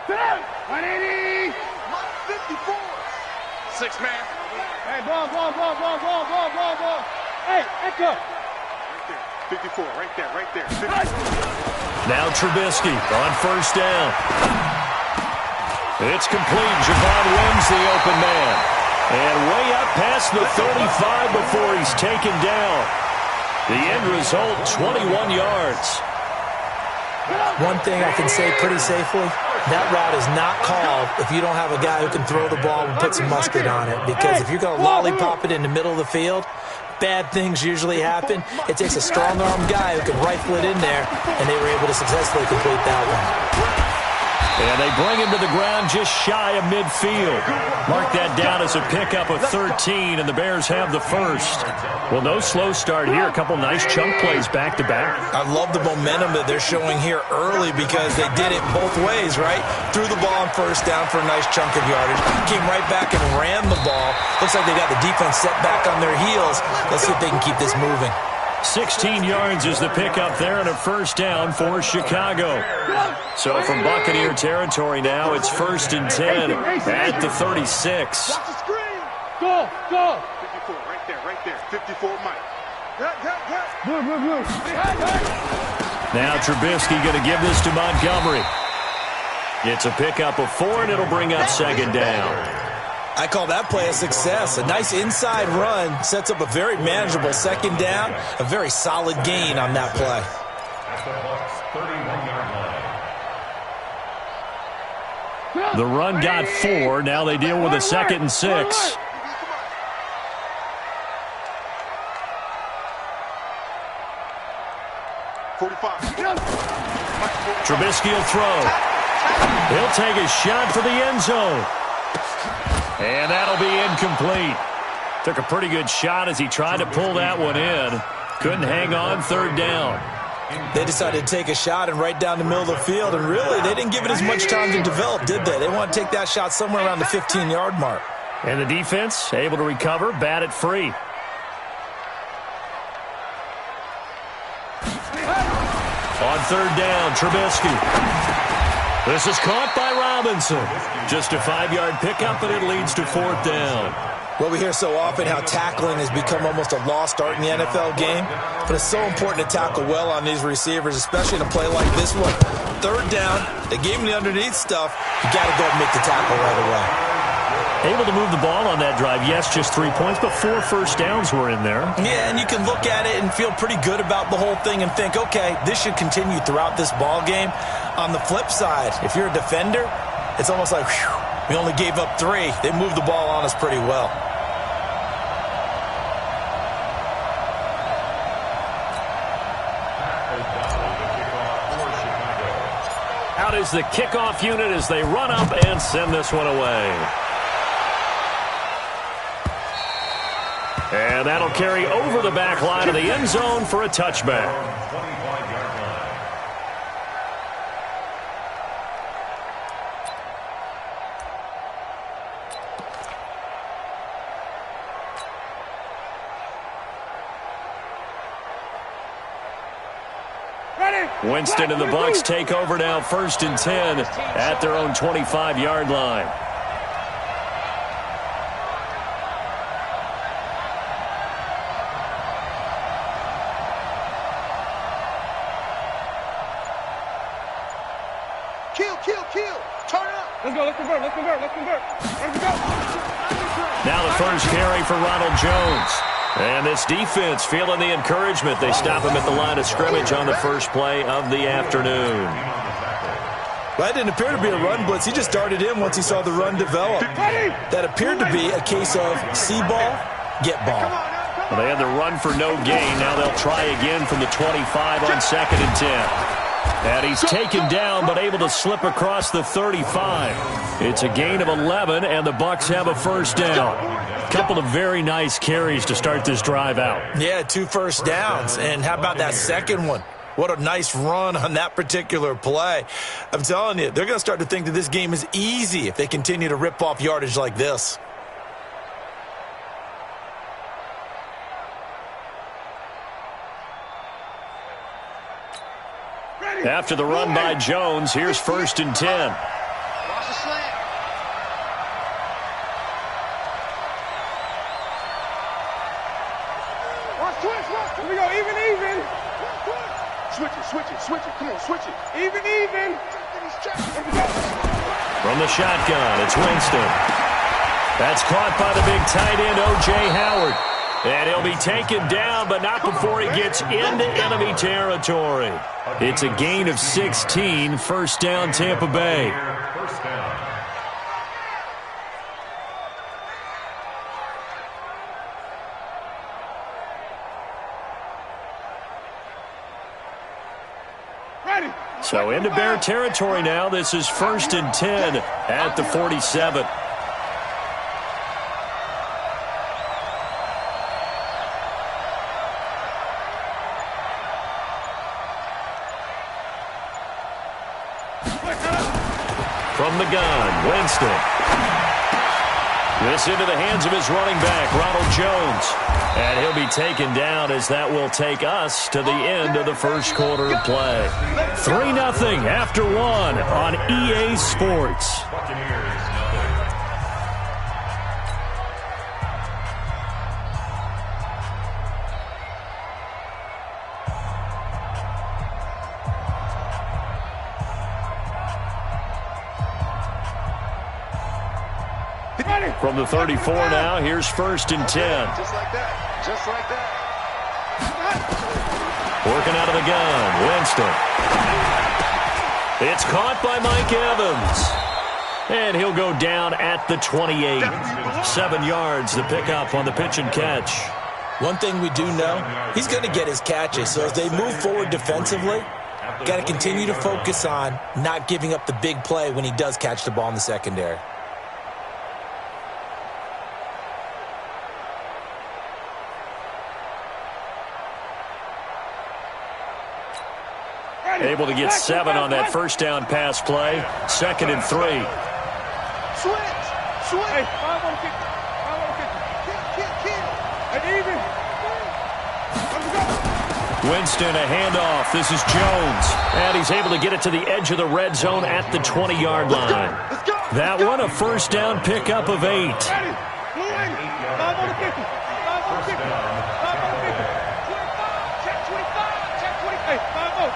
180. 54. 6 man. Hey, ball. Hey, echo. Right there. 54, right there. 54. Now Trubisky on first down. It's complete. Javon wins the open man. And way up past the 35 before he's taken down. The end result, 21 yards. One thing I can say pretty safely, that route is not called if you don't have a guy who can throw the ball and put some mustard on it. Because if you're going to lollipop it in the middle of the field, bad things usually happen. It takes a strong-arm guy who can rifle it in there, and they were able to successfully complete that one. And they bring him to the ground just shy of midfield. Mark that down as a pickup of 13, and the Bears have the first. Well, no slow start here. A couple nice chunk plays back-to-back. I love the momentum that they're showing here early because they did it both ways, right? Threw the ball on first down for a nice chunk of yardage. Came right back and ran the ball. Looks like they got the defense set back on their heels. Let's see if they can keep this moving. 16 yards is the pickup there and a first down for Chicago. So from Buccaneer territory now, it's 1st and 10 at the 36. Go. 54, right there. 54, Mike. Move. Now Trubisky going to give this to Montgomery. It's a pickup of 4, and it'll bring up 2nd down. I call that play a success. A nice inside run sets up a very manageable 2nd down. A very solid gain on that play. The run got 4. Now they deal with a 2nd and 6. Trubisky will throw. He'll take a shot for the end zone. And that'll be incomplete. Took a pretty good shot as he tried to pull that one in. Couldn't hang on 3rd down. They decided to take a shot and right down the middle of the field, and really, they didn't give it as much time to develop, did they? They want to take that shot somewhere around the 15-yard mark. And the defense able to recover, bat it free. On 3rd down, Trubisky. This is caught by Robinson. Just a 5-yard pickup, and it leads to 4th down. Well, we hear so often how tackling has become almost a lost art in the NFL game, but it's so important to tackle well on these receivers, especially in a play like this one. 3rd down, they gave him the underneath stuff. You got to go and make the tackle right away. Able to move the ball on that drive. Yes, just 3 points, but 4 first downs were in there. Yeah, and you can look at it and feel pretty good about the whole thing and think, okay, this should continue throughout this ball game. On the flip side, if you're a defender, it's almost like, whew, we only gave up 3. They moved the ball on us pretty well. Out is the kickoff unit as they run up and send this one away. And that'll carry over the back line of the end zone for a touchback. Winston and the Bucs take over now, 1st and 10 at their own 25-yard line. Kill. Turn up. Let's convert. Now the first carry for Ronald Jones. And this defense feeling the encouragement. They stop him at the line of scrimmage on the first play of the afternoon. Well, that didn't appear to be a run blitz. He just darted in once he saw the run develop. That appeared to be a case of see ball, get ball. Well, they had the run for no gain. Now they'll try again from the 25 on 2nd and 10. And he's taken down but able to slip across the 35. It's a gain of 11, and the Bucs have a first down. Couple of very nice carries to start this drive out. Yeah, 2 first downs. And how about that second one? What a nice run on that particular play. I'm telling you, they're going to start to think that this game is easy if they continue to rip off yardage like this. After the run by Jones, here's 1st and 10. the slant. Watch twist, watch. Here we go, even. Switch it. Come on, switch it. Even. From the shotgun, it's Winston. That's caught by the big tight end, O.J. Howard. And he'll be taken down, but not before he gets into enemy territory. It's a gain of 16, first down Tampa Bay. So into Bear territory now. This is 1st and 10 at the 47. From the gun, Winston. This into the hands of his running back, Ronald Jones. And he'll be taken down as that will take us to the end of the first quarter of play. 3-0 after 1 on EA Sports. From the 34 now, here's 1st and 10. Just like that. Working out of the gun, Winston. It's caught by Mike Evans. And he'll go down at the 28. 7 yards to pick up on the pitch and catch. One thing we do know, he's going to get his catches. So as they move forward defensively, got to continue to focus on not giving up the big play when he does catch the ball in the secondary. Able to get 7 on that first down pass play. 2nd and 3. Switch. Hey, 5 on the 50. 5 on the 50. Kill. And even. Winston, a handoff. This is Jones. And he's able to get it to the edge of the red zone at the 20-yard line. That one, a first down pickup of 8. 5 on the 50. 5 on the 50. 5 on the 50. 25. Check 25. Check 20. Hey, 5-0.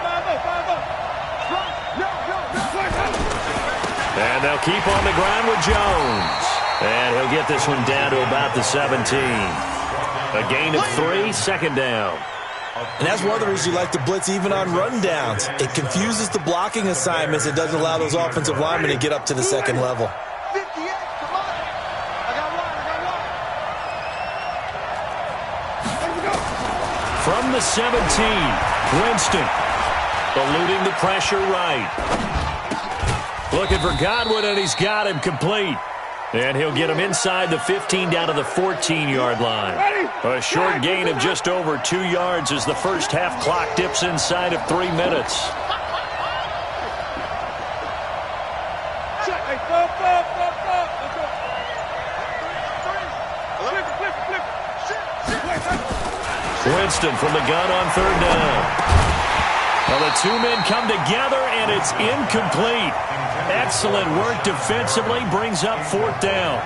And they'll keep on the ground with Jones. And he'll get this one down to about the 17. A gain of 3, 2nd down. And that's one of the reasons you like to blitz even on rundowns. It confuses the blocking assignments. It doesn't allow those offensive linemen to get up to the second level. 58, come on. I got one. From the 17, Winston eluding the pressure right. Looking for Godwin, and he's got him complete. And he'll get him inside the 15 down to the 14-yard line. A short gain of just over 2 yards as the first half clock dips inside of 3 minutes. Winston from the gun on 3rd down. Well, the 2 men come together, and it's incomplete. Excellent work defensively, brings up 4th down.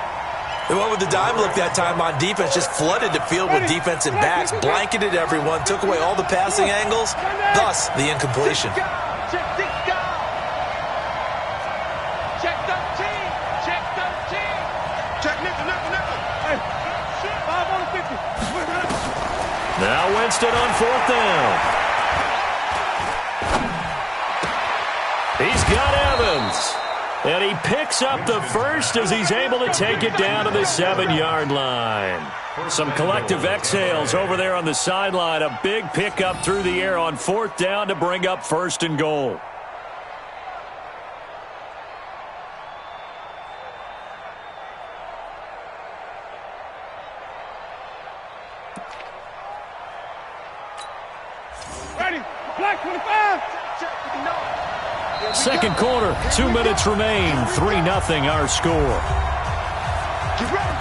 They went with the dime look that time on defense, just flooded the field with defensive backs, blanketed everyone, took away all the passing angles, thus the incompletion. Now Winston on 4th down. He's got Evans. And he picks up the first as he's able to take it down to the 7-yard line. Some collective exhales over there on the sideline. A big pickup through the air on 4th down to bring up 1st and goal. Ready. Black 25. Second quarter, 2 minutes remain. 3-0 our score. Get ready.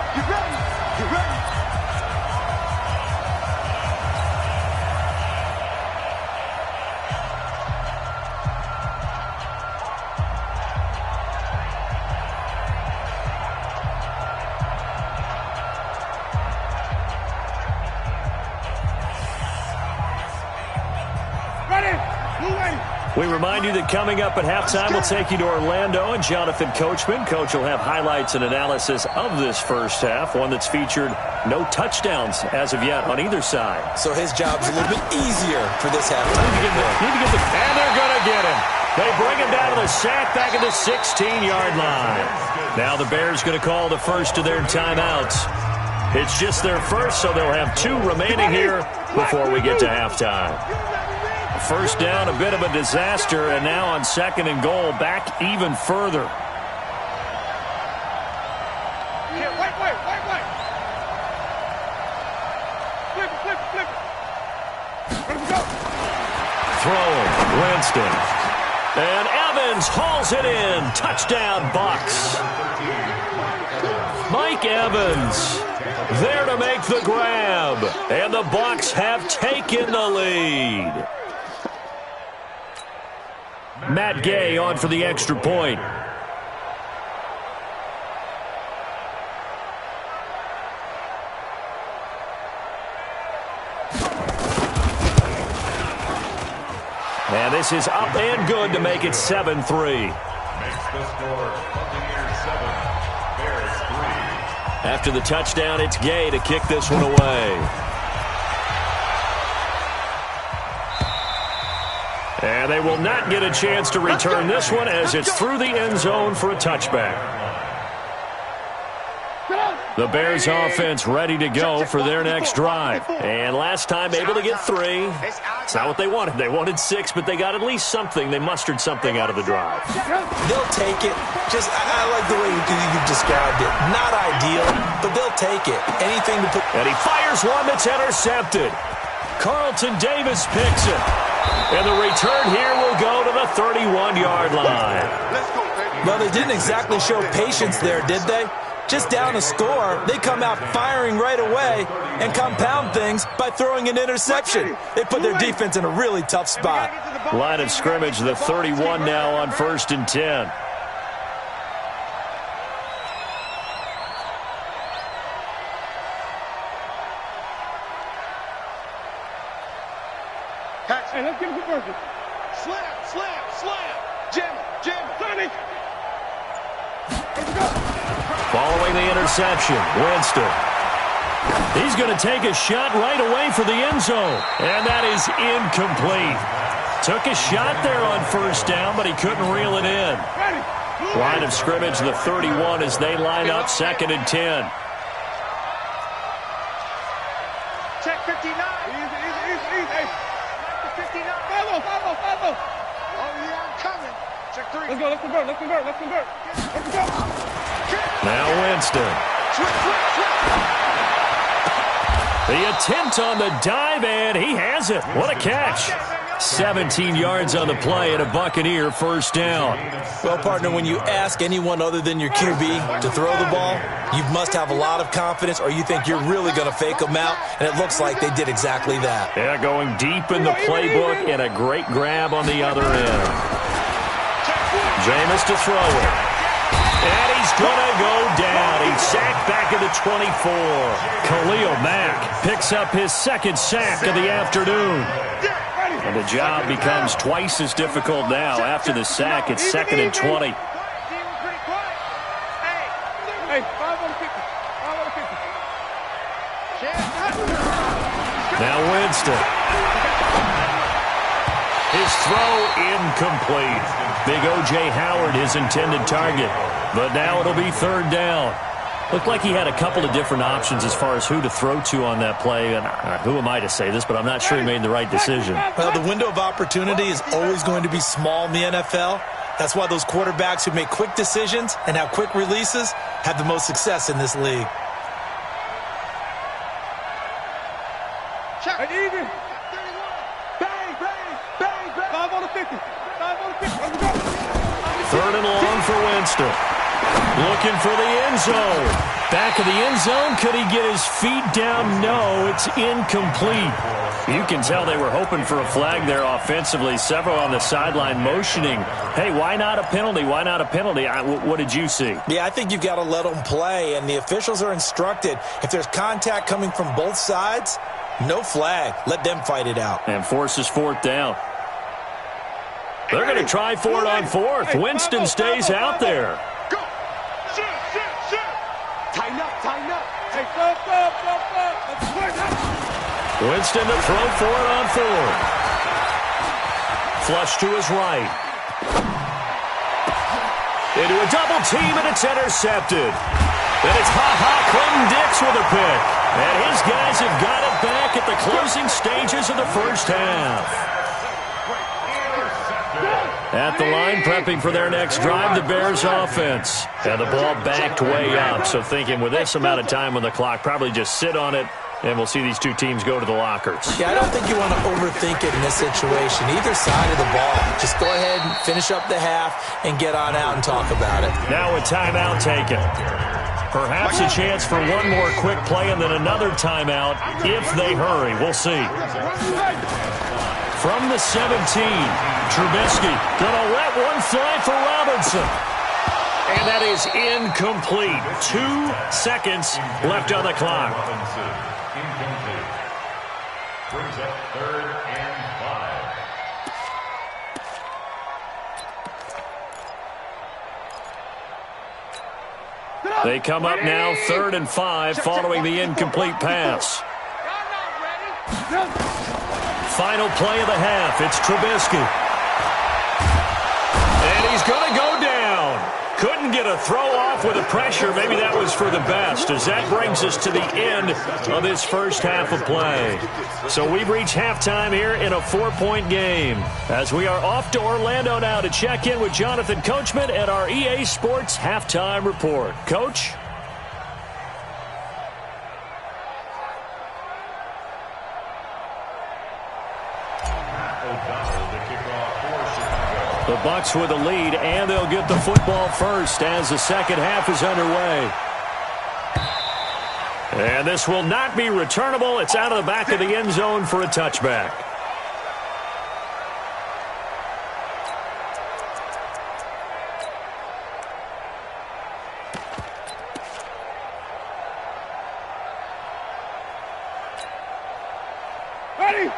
We remind you that coming up at halftime, we'll take you to Orlando and Jonathan Coachman. Coach will have highlights and analysis of this first half, one that's featured no touchdowns as of yet on either side. So his job's a little bit easier for this halftime. And they're going to get him. They bring him down to the sack back at the 16-yard line. Now the Bears going to call the first of their timeouts. It's just their first, so they'll have 2 remaining here before we get to halftime. First down, a bit of a disaster, and now on 2nd and goal, back even further. Yeah, wait. Flip it. Let him go. Throwing, Winston. And Evans hauls it in. Touchdown, Bucks. Mike Evans there to make the grab. And the Bucks have taken the lead. Matt Gay on for the extra point. And this is up and good to make it 7-3. Makes the score Buccaneers 7, Bears 3. After the touchdown, it's Gay to kick this one away. And they will not get a chance to return this one as it's through the end zone for a touchback. The Bears offense ready to go for their next drive. And last time able to get 3. It's not what they wanted. They wanted 6, but they got at least something. They mustered something out of the drive. They'll take it. I like the way you described it. Not ideal, but they'll take it. Anything to put. And he fires one that's intercepted. Carlton Davis picks it. And the return here will go to the 31-yard line. Well, they didn't exactly show patience there, did they? Just down a score, they come out firing right away and compound things by throwing an interception. They put their defense in a really tough spot. Line of scrimmage, the 31 now on 1st and 10. Hey, let's get a good version. Slam. Jam it. Sonny. Let's go. Following the interception, Winston. He's going to take a shot right away for the end zone. And that is incomplete. Took a shot there on 1st down, but he couldn't reel it in. Line of scrimmage, the 31 as they line up 2nd and 10. Check 59. Easy. Hey. 59. Follow. Oh, yeah, I'm coming. Check 3. Let's convert. Now Winston. The attempt on the dive, and he has it. What a catch. 17 yards on the play and a Buccaneer 1st down. Well, partner, when you ask anyone other than your QB to throw the ball, you must have a lot of confidence or you think you're really going to fake them out, and it looks like they did exactly that. Yeah, going deep in the playbook and a great grab on the other end. Jameis to throw it. And he's going to go down. He's sacked back at the 24. Khalil Mack picks up his 2nd sack of the afternoon. And the job becomes twice as difficult now. After the sack, it's 2nd and 20. Hey, 5 on the 50. Now Winston. His throw incomplete. Big O.J. Howard, his intended target. But now it'll be 3rd down. Looked like he had a couple of different options as far as who to throw to on that play. And who am I to say this, but I'm not sure he made the right decision. Well, the window of opportunity is always going to be small in the NFL. That's why those quarterbacks who make quick decisions and have quick releases have the most success in this league. Hey, easy. 31. Bang. 5 on the 50. Let's go. 3rd and long for Winston. Looking for the end zone. Back of the end zone. Could he get his feet down? No, it's incomplete. You can tell they were hoping for a flag there offensively. Several on the sideline motioning. Hey, why not a penalty? Why not a penalty? What did you see? Yeah, I think you've got to let them play, and the officials are instructed. If there's contact coming from both sides, no flag. Let them fight it out. And forces 4th down. They're going to try for it on fourth. Winston stays out there. Go. Shoot. Tighten up. Hey, go. Winston to throw for it on fourth. Flush to his right. Into a double team, and it's intercepted. And it's Clinton-Dix with a pick. And his guys have got it back at the closing stages of the first half. At the line, prepping for their next drive, the Bears offense. And the ball backed way up, so thinking with this amount of time on the clock, probably just sit on it, and we'll see these two teams go to the lockers. Yeah, I don't think you want to overthink it in this situation. Either side of the ball. Just go ahead and finish up the half and get on out and talk about it. Now a timeout taken. Perhaps a chance for one more quick play and then another timeout if they hurry. We'll see. From the 17, Trubisky gonna let one fly for Robinson. And that is incomplete. 2 seconds left on the clock. Incomplete. Brings up 3rd and 5. They come up now 3rd and 5 following the incomplete pass. Final play of the half. It's Trubisky. And he's going to go down. Couldn't get a throw off with the pressure. Maybe that was for the best, as that brings us to the end of this first half of play. So we've reached halftime here in a 4-point game, as we are off to Orlando now to check in with Jonathan Coachman at our EA Sports Halftime Report. Coach? The Bucs with a lead, and they'll get the football first as the second half is underway. And this will not be returnable. It's out of the back of the end zone for a touchback.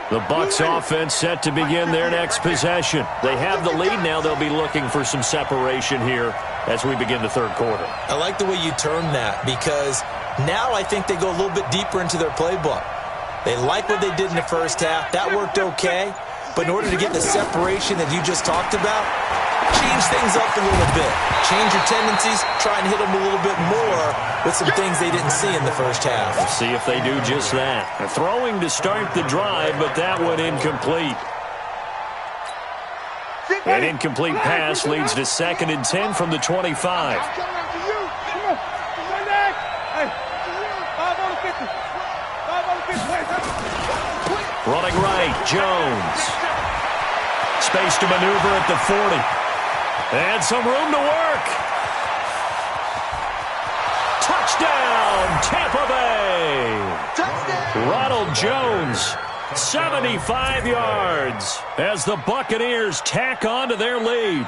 The Bucs offense set to begin their next possession. They have the lead now. They'll be looking for some separation here as we begin the third quarter. I like the way you term that, because now I think they go a little bit deeper into their playbook. They like what they did in the first half. That worked okay. But in order to get the separation that you just talked about, change things up a little bit. Change your tendencies. Try and hit them a little bit more with some things they didn't see in the first half. Let's see if they do just that. They're throwing to start the drive, but that one incomplete. An incomplete pass leads to 2nd and 10 from the 25. Running right, Jones. Space to maneuver at the 40. And some room to work. Touchdown, Tampa Bay. Touchdown. Ronald Jones, 75 yards as the Buccaneers tack on to their lead.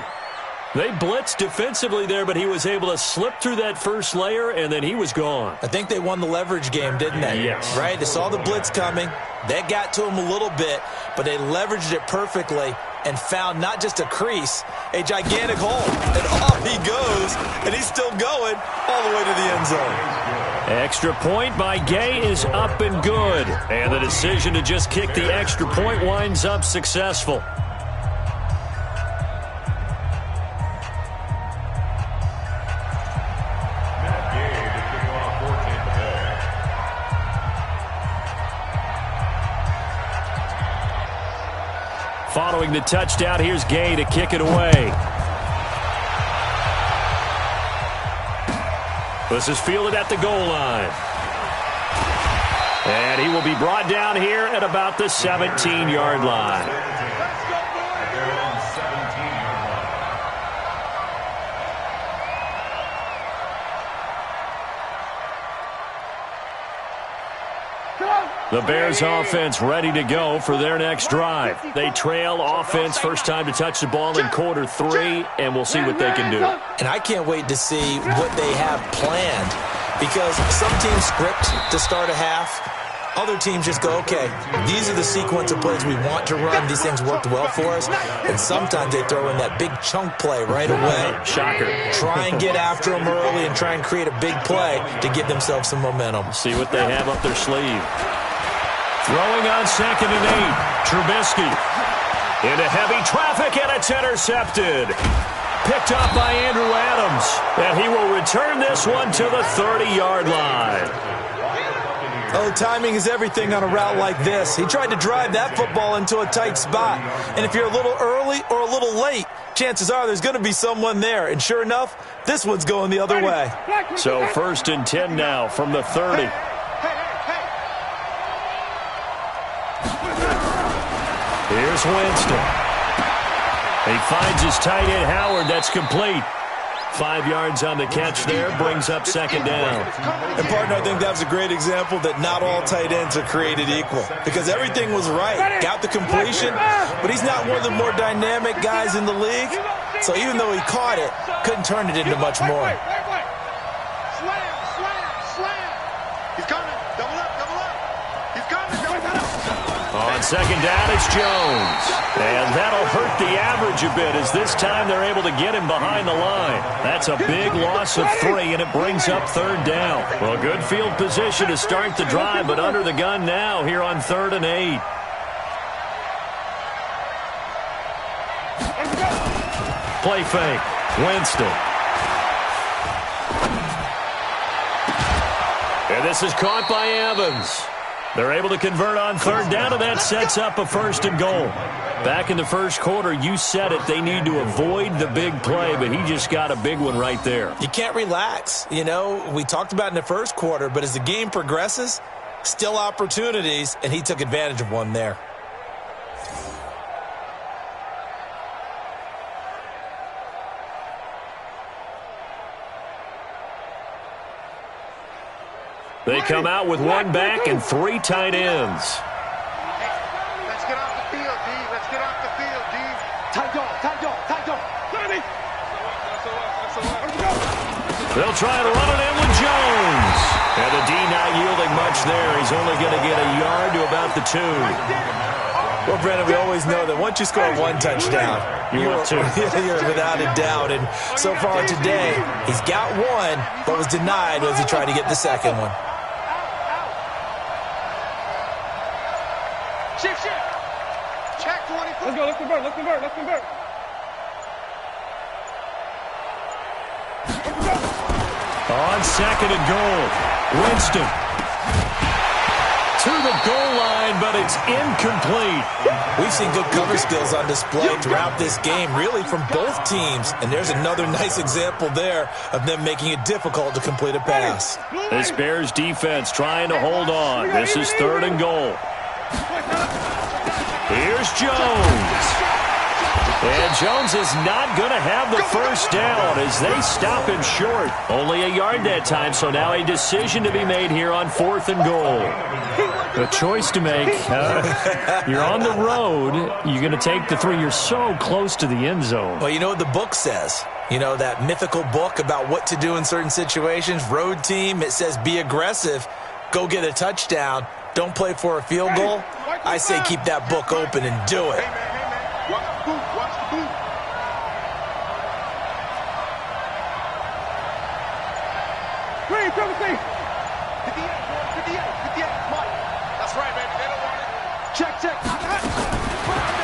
They blitzed defensively there, but he was able to slip through that first layer, and then he was gone. I think they won the leverage game, didn't they? Yes. Right? They saw the blitz coming. That got to him a little bit, but they leveraged it perfectly and found not just a crease, a gigantic hole. And off he goes, and he's still going all the way to the end zone. Extra point by Gay is up and good. And the decision to just kick the extra point winds up successful. Following the touchdown, here's Gay to kick it away. This is fielded at the goal line. And he will be brought down here at about the 17-yard line. The Bears offense ready to go for their next drive. They trail offense first time to touch the ball in quarter 3, and we'll see what they can do. And I can't wait to see what they have planned, because some teams script to start a half. Other teams just go, okay, these are the sequence of plays we want to run. These things worked well for us. And sometimes they throw in that big chunk play right away. Shocker. Try and get after them early and try and create a big play to give themselves some momentum. See what they have up their sleeve. Throwing on 2nd and 8. Trubisky into heavy traffic, and it's intercepted. Picked up by Andrew Adams, and he will return this one to the 30-yard line. Oh, timing is everything on a route like this. He tried to drive that football into a tight spot. And if you're a little early or a little late, chances are there's going to be someone there. And sure enough, this one's going the other way. So 1st and 10 now from the 30. Here's Winston. He finds his tight end, Howard. That's complete. 5 yards on the catch there, brings up 2nd down. And, partner, I think that was a great example that not all tight ends are created equal because everything was right. Got the completion, but he's not one of the more dynamic guys in the league. So even though he caught it, couldn't turn it into much more. He's coming. Double up. He's coming. On 2nd down, it's Jones. And that'll hurt the average a bit as this time they're able to get him behind the line. That's a big loss of 3, and it brings up 3rd down. Well, good field position to start the drive, but under the gun now here on 3rd and 8. Play fake. Winston. And this is caught by Evans. They're able to convert on 3rd down, and that sets up a 1st and goal. Back in the first quarter, you said it, they need to avoid the big play, but he just got a big one right there. You can't relax. You know, we talked about in the first quarter, but as the game progresses, still opportunities, and he took advantage of one there. They come out with 1 back and 3 tight ends. Let's get off the field, D. Let's get off the field, D. Tight dog. They'll try to run it in with Jones. And the D not yielding much there. He's only going to get a yard to about the 2. Well, Brennan, we always know that once you score 1 touchdown, you're without a doubt. And so far today, he's got 1, but was denied as he tried to get the 2nd one. Shift. Check 24. Let's go. Let's convert. On 2nd and goal, Winston to the goal line, but it's incomplete. We've seen good cover skills on display throughout this game, really from both teams. And there's another nice example there of them making it difficult to complete a pass. This Bears defense trying to hold on. This is 3rd and goal. Here's Jones. And Jones is not going to have the 1st down as they stop him short. Only a yard that time, so now a decision to be made here on 4th and goal. A choice to make. You're on the road. You're going to take the 3. You're so close to the end zone. Well, you know what the book says. You know, that mythical book about what to do in certain situations. Road team, it says be aggressive. Go get a touchdown. Don't play for a field goal. I say keep that book open and do it. Hey, man. Watch the boot. Green, cover C. 58, Mike. That's right, baby. They don't want it. Check.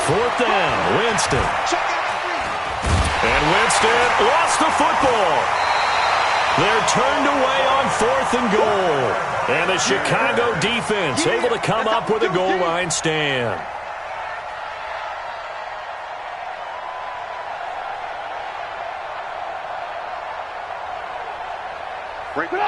4th down, Winston. Check it out. And Winston lost the football. They're turned away on 4th and goal. And the Chicago defense able to come up with a goal line stand.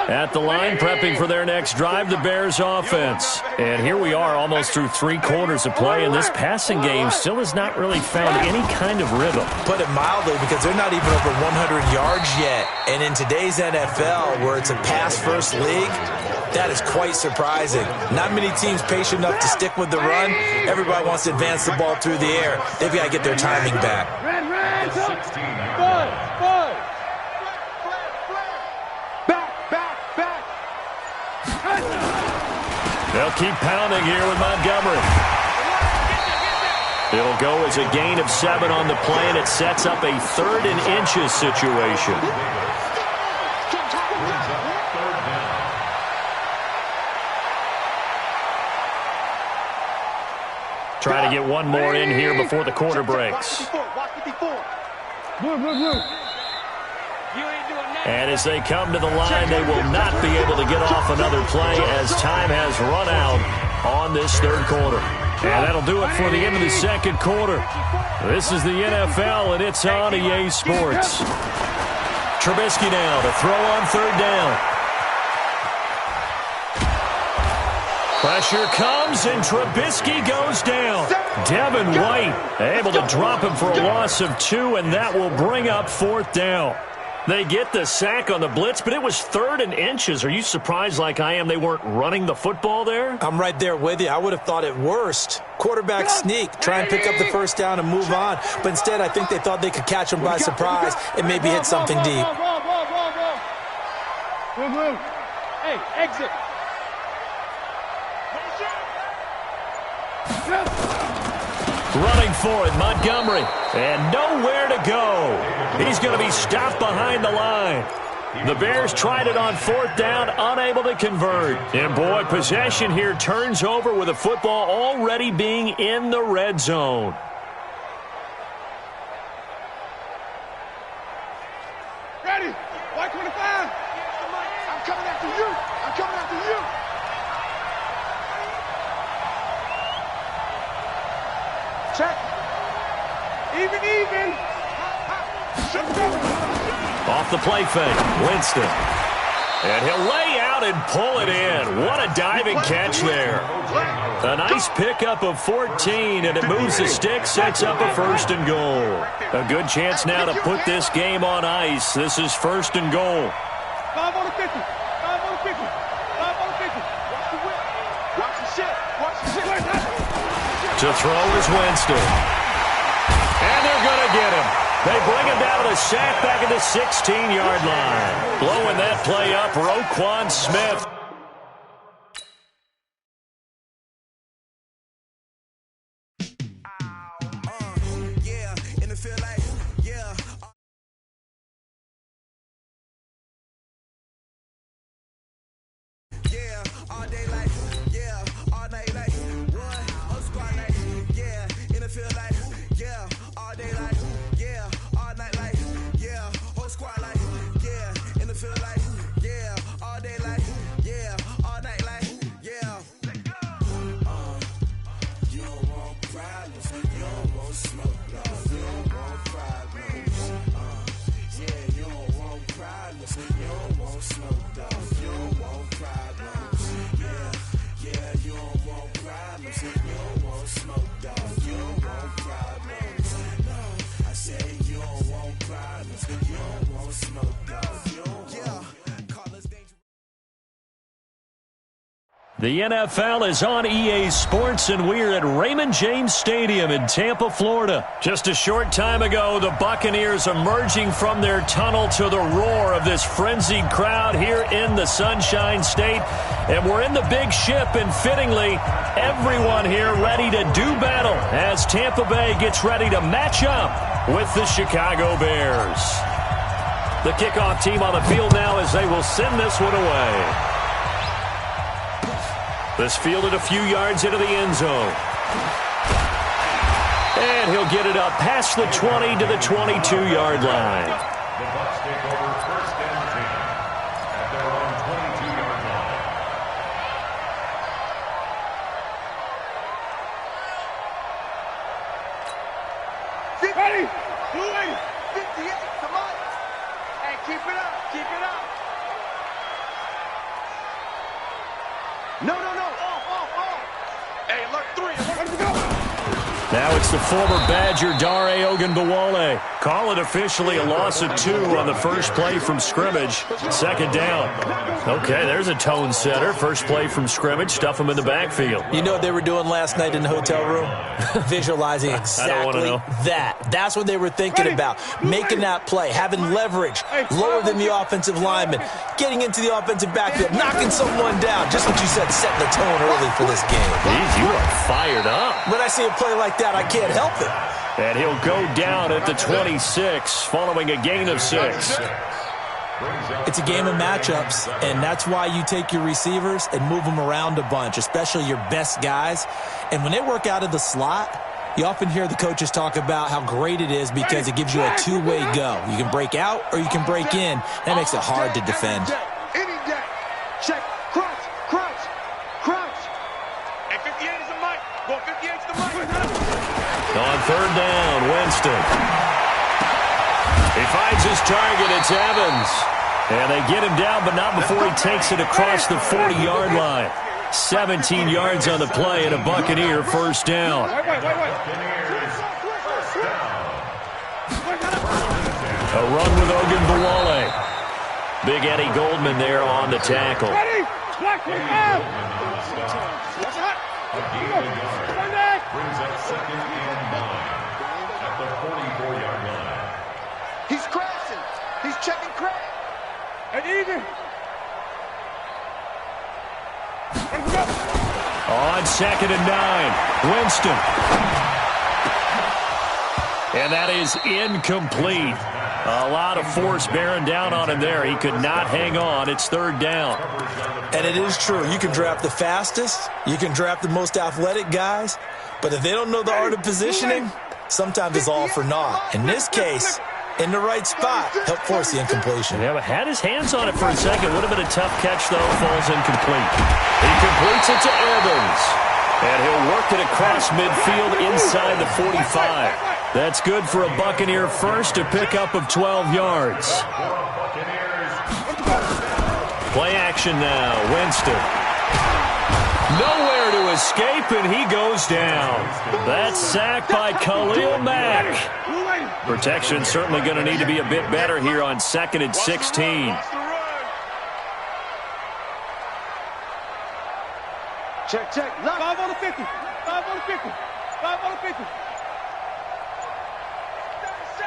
At the line, prepping for their next drive, the Bears offense. And here we are almost through 3 quarters of play, and this passing game still has not really found any kind of rhythm. Put it mildly, because they're not even over 100 yards yet. And in today's NFL, where it's a pass-first league, that is quite surprising. Not many teams patient enough to stick with the run. Everybody wants to advance the ball through the air. They've got to get their timing back. Red, Five. They'll keep pounding here with Montgomery. It'll go as a gain of 7 on the play, and it sets up a 3rd and inches situation. Try to get one more in here before the quarter breaks. And as they come to the line, they will not be able to get off another play as time has run out on this 3rd quarter. And that'll do it for the end of the 2nd quarter. This is the NFL, and it's on EA Sports. Trubisky now to throw on 3rd down. Pressure comes, and Trubisky goes down. Devin White able to drop him for a loss of 2, and that will bring up 4th down. They get the sack on the blitz, but it was 3rd and inches. Are you surprised like I am they weren't running the football there? I'm right there with you. I would have thought at worst, quarterback sneak, try and pick up the 1st down and move on. But instead, I think they thought they could catch him by surprise and maybe hit something deep. Hey, exit. Running for it, Montgomery, and nowhere to go. He's going to be stopped behind the line. The Bears tried it on 4th down, unable to convert. And, boy, possession here turns over with the football already being in the red zone. Ready. White 25. I'm coming after you. I'm coming after you. Check. Even. Off the play fake, Winston. And he'll lay out and pull it in. What a diving catch there. A nice pickup of 14, and it moves the stick, sets up a 1st and goal. A good chance now to put this game on ice. This is 1st and goal. 5 on the 50. 5 on the 50. 5 on the 50. Watch the whip. Watch the shit. Watch the shit. To throw is Winston. And they're going to get him. They bring him down to the sack back at the 16-yard line. Blowing that play up, Roquan Smith. The NFL is on EA Sports, and we're at Raymond James Stadium in Tampa, Florida. Just a short time ago, the Buccaneers emerging from their tunnel to the roar of this frenzied crowd here in the Sunshine State. And we're in the big ship, and fittingly, everyone here ready to do battle as Tampa Bay gets ready to match up with the Chicago Bears. The kickoff team on the field now as they will send this one away. This fielded a few yards into the end zone. And he'll get it up past the 20 to the 22-yard line. The Bucs take over 1st and 10 at their own 22-yard line. Ready. 280. 58. Come on. Hey, keep it up. Keep it up. No. Hey, look, 3. Let's go. Now it's the former Badger, Dare Ogunbowale, Call it officially a loss of 2 on the first play from scrimmage. Second down. Okay, there's a tone setter. First play from scrimmage. Stuff them in the backfield. You know what they were doing last night in the hotel room? Visualizing exactly that. That's what they were thinking about. Making that play, having leverage, lower than the offensive lineman, getting into the offensive backfield, knocking someone down. Just what you said, setting the tone early for this game. Jeez, you are fired up. When I see a play like that, I can't help it. And he'll go down at the 26 following a gain of 6. It's a game of matchups, and that's why you take your receivers and move them around a bunch, especially your best guys. And when they work out of the slot, you often hear the coaches talk about how great it is because it gives you a two-way go. You can break out or you can break in. That makes it hard to defend. Any day. Check. Crouch. Crouch. Crouch. And 58 is the mic. Well, 58's the mic. On third down, Winston. He finds his target. It's Evans. And they get him down, but not before he takes it across the 40-yard line. 17 yards on the play and a Buccaneer first down. A run with Ogunbowale. Big Eddie Goldman there on the tackle. Brings up second and 9 at the 44-yard line. He's crashing. He's checking crash. And easy. On second and 9, Winston. And that is incomplete. A lot of force bearing down on him there. He could not hang on. It's third down. And it is true. You can draft the fastest. You can draft the most athletic guys. But if they don't know the art of positioning, sometimes it's all for naught. In this case, in the right spot, help force the incompletion. Yeah, but had his hands on it for a second. Would have been a tough catch, though. Falls incomplete. He completes it to Evans. And he'll work it across midfield inside the 45. That's good for a Buccaneer first, a pickup of 12 yards. Play action now. Winston. Nowhere to escape, and he goes down. That's sacked by Khalil Mack. Protection certainly going to need to be a bit better here on second and 16. Check. 5 on the 50. 5 on the 50. 5 on the 50.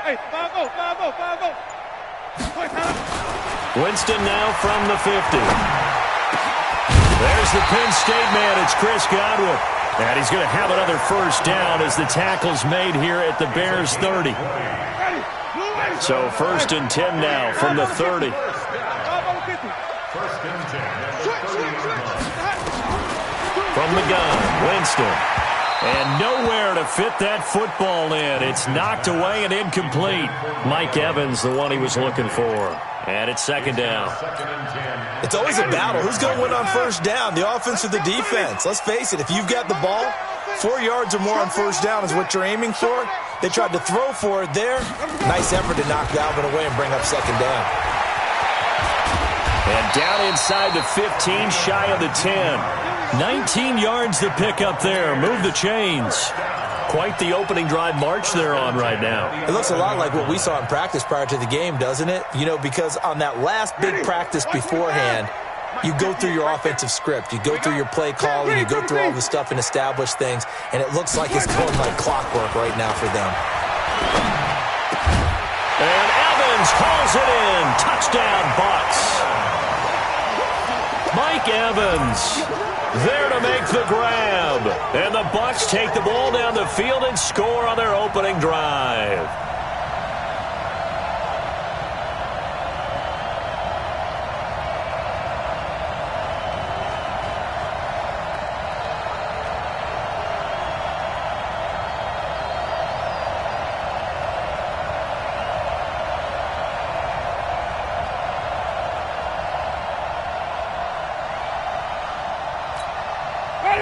Hey, 5-0, 5-0, 5-0. Winston now from the 50. There's the Penn State man. It's Chris Godwin. And he's going to have another first down as the tackle's made here at the Bears 30. So first and 10 now from the 30. First and 10. From the gun, Winston. And nowhere to fit that football in. It's knocked away and incomplete. Mike Evans, the one he was looking for. And it's second down. It's always a battle. Who's going to win on first down, the offense or the defense? Let's face it, if you've got the ball, 4 yards or more on first down is what you're aiming for. They tried to throw for it there. Nice effort to knock Galvin away and bring up second down. And down inside the 15, shy of the 10. 19 yards to pick up there. Move the chains. Quite the opening drive march they're on right now. It looks a lot like what we saw in practice prior to the game, doesn't it? You know, because on that last big practice beforehand, you go through your offensive script. You go through your play calling. You go through all the stuff and establish things. And it looks like it's going like clockwork right now for them. And Evans hauls it in. Touchdown, Bucs. Mike Evans there to make the grab. And the Bucs take the ball down the field and score on their opening drive.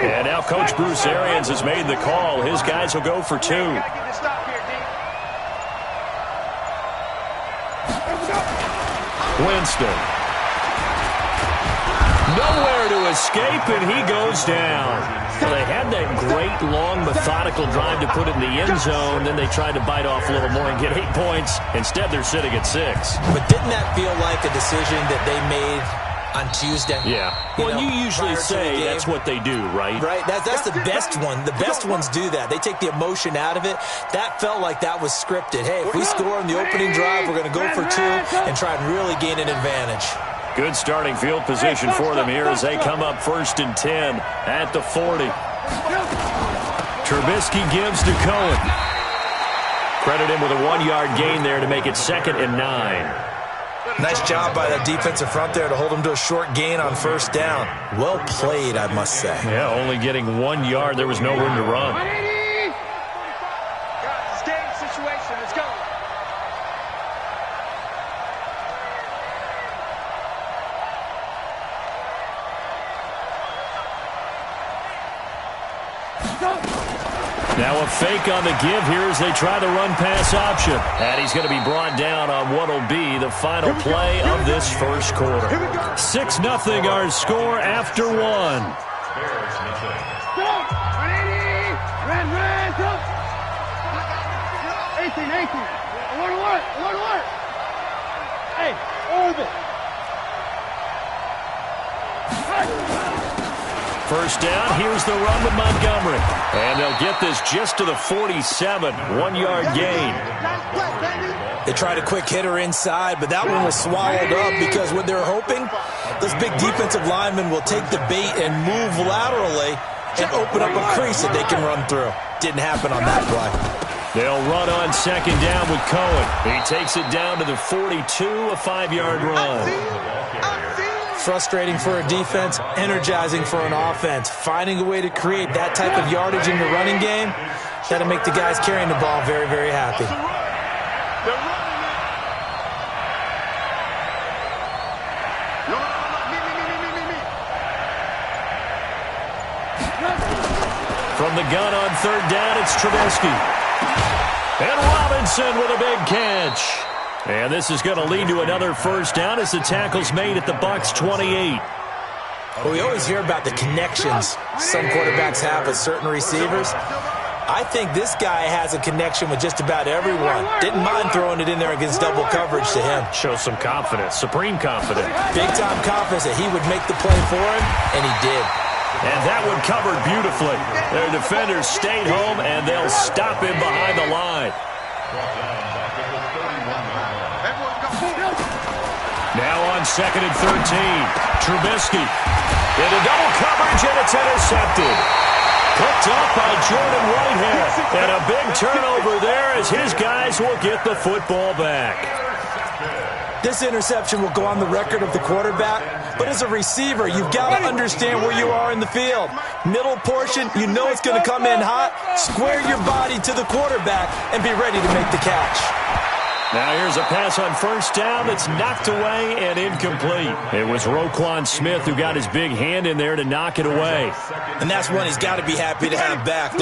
And now Coach Bruce Arians has made the call. His guys will go for 2. Winston. Nowhere to escape, and he goes down. Well, they had that great, long, methodical drive to put it in the end zone. Then they tried to bite off a little more and get 8 points. Instead, they're sitting at 6. But didn't that feel like a decision that they made on Tuesday? Yeah. Well, you usually say that's what they do, right? Right. That's the best one. The best ones do that. They take the emotion out of it. That felt like that was scripted. Hey, if we score on the opening drive, we're going to go for 2 and try and really gain an advantage. Good starting field position for them here as they come up 1st and 10 at the 40. Trubisky gives to Cohen. Credit him with a 1-yard gain there to make it 2nd and 9. Nice job by that defensive front there to hold him to a short gain on 1st down. Well played, I must say. Yeah, only getting 1 yard. There was no room to run. Guys, game situation. Let's go. Now a fake on the give here as they try the run-pass option. And he's going to be brought down on what will be the final play of this first quarter. 6-0 our score after 1. Bears missing. Red, go. 18. Alert. Hey, orbit. First down, here's the run with Montgomery. And they'll get this just to the 47, 1-yard gain. They tried a quick hitter inside, but that one was swallowed up because what they're hoping, those big defensive linemen will take the bait and move laterally and open up a crease that they can run through. Didn't happen on that play. They'll run on 2nd down with Cohen. He takes it down to the 42, a 5-yard run. Frustrating for a defense, energizing for an offense. Finding a way to create that type of yardage in your running game, that'll make the guys carrying the ball very, very happy. From the gun on 3rd down, it's Trubisky. And Robinson with a big catch. And this is going to lead to another first down as the tackle's made at the Bucs 28. Well, we always hear about the connections some quarterbacks have with certain receivers. I think this guy has a connection with just about everyone. Didn't mind throwing it in there against double coverage to him. Shows some confidence, supreme confidence. Big-time confidence that he would make the play for him, and he did. And that one covered beautifully. Their defenders stayed home, and they'll stop him behind the line. Now on 2nd and 13, Trubisky into double coverage, and it's intercepted. Picked up by Jordan Whitehead. And a big turnover there as his guys will get the football back. This interception will go on the record of the quarterback, but as a receiver, you've got to understand where you are in the field. Middle portion, you know it's going to come in hot. Square your body to the quarterback and be ready to make the catch. Now here's a pass on 1st down that's knocked away and incomplete. It was Roquan Smith who got his big hand in there to knock it away. And that's one he's got to be happy to have back.